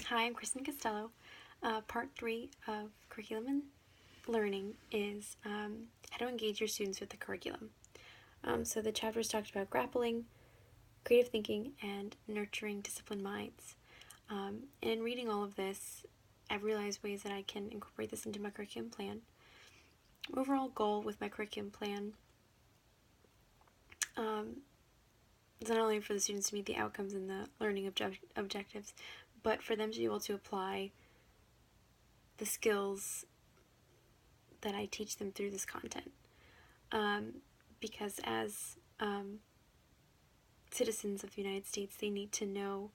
Hi, I'm Christen Costello. Part 3 of Curriculum and Learning is how to engage your students with the curriculum. So the chapters talked about grappling, creative thinking, and nurturing disciplined minds. And in reading all of this, I've realized ways that I can incorporate this into my curriculum plan. Overall goal with my curriculum plan is not only for the students to meet the outcomes and the learning objectives, but for them to be able to apply the skills that I teach them through this content. Because as citizens of the United States, they need to know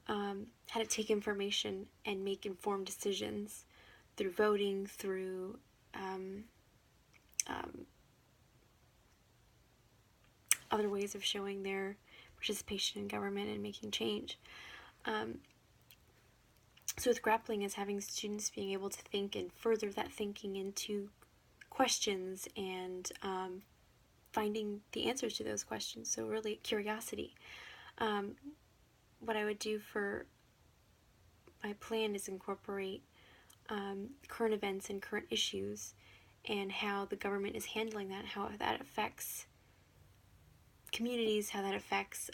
how to take information and make informed decisions through voting, through other ways of showing their participation in government and making change. So with grappling is having students being able to think and further that thinking into questions and finding the answers to those questions. So really curiosity. What I would do for my plan is incorporate current events and current issues and how the government is handling that, how that affects communities, how that affects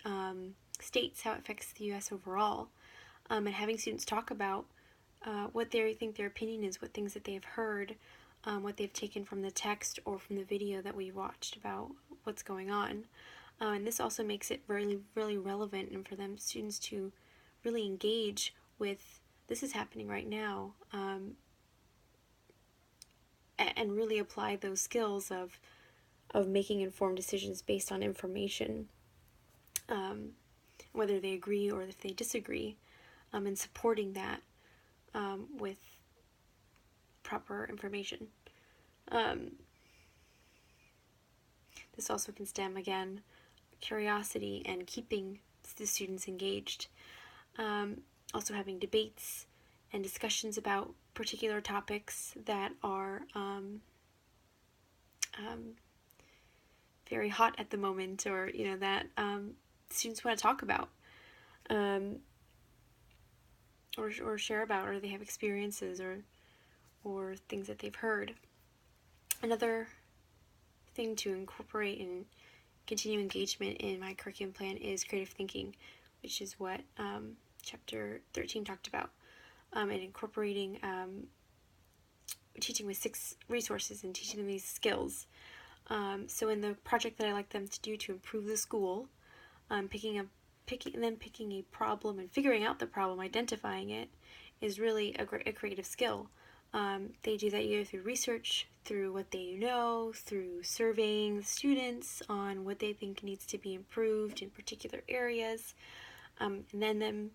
states, how it affects the U.S. overall, and having students talk about what they think their opinion is, what things that they have heard, what they've taken from the text or from the video that we watched about what's going on. And this also makes it really, really relevant and for them students to really engage with this is happening right now, and really apply those skills of making informed decisions based on information, whether they agree or if they disagree, and supporting that with proper information. This also can stem, again, curiosity and keeping the students engaged. Also having debates and discussions about particular topics that are very hot at the moment, or that students want to talk about, or share about, or they have experiences or things that they've heard. Another thing to incorporate and continue engagement in my curriculum plan is creative thinking, which is what chapter 13 talked about, and incorporating teaching with 6 resources and teaching them these skills. So in the project that I like them to do to improve the school, picking a problem and figuring out the problem, identifying it, is really a creative skill. They do that either through research, through what they know, through surveying the students on what they think needs to be improved in particular areas, and then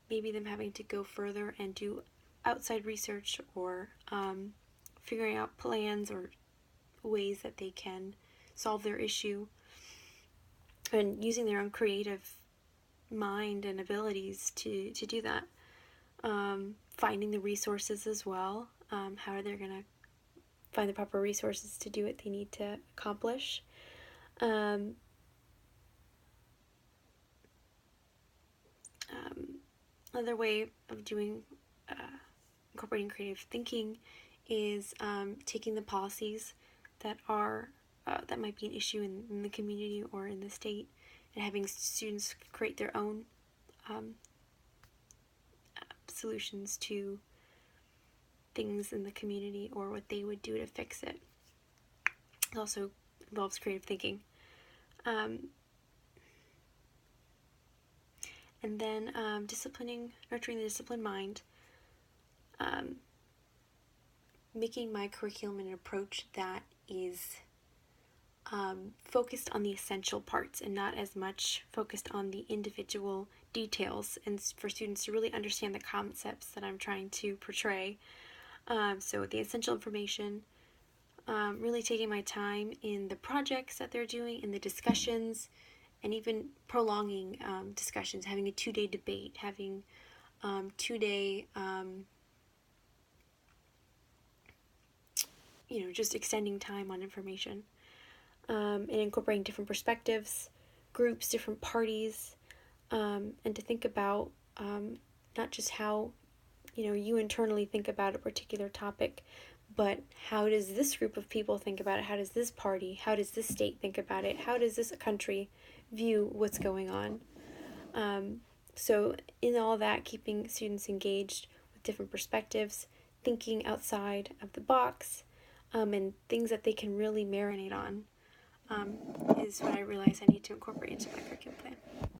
maybe them having to go further and do outside research or figuring out plans or ways that they can solve their issue, and using their own creative mind and abilities to do that. Finding the resources as well, how are they going to find the proper resources to do what they need to accomplish. Another way of doing incorporating creative thinking is taking the policies that are that might be an issue in the community or in the state, and having students create their own solutions to things in the community or what they would do to fix it. It also involves creative thinking. And then nurturing the disciplined mind, making my curriculum an approach that is focused on the essential parts and not as much focused on the individual details, and for students to really understand the concepts that I'm trying to portray. So the essential information, really taking my time in the projects that they're doing, in the discussions, and even prolonging discussions, having a 2-day debate, having 2-day, just extending time on information, and incorporating different perspectives, groups, different parties, and to think about not just how, you internally think about a particular topic, but how does this group of people think about it? How does this party, how does this state think about it? How does this country view what's going on? So in all that, keeping students engaged with different perspectives, thinking outside of the box, and things that they can really marinate on, is what I realize I need to incorporate into my curriculum plan.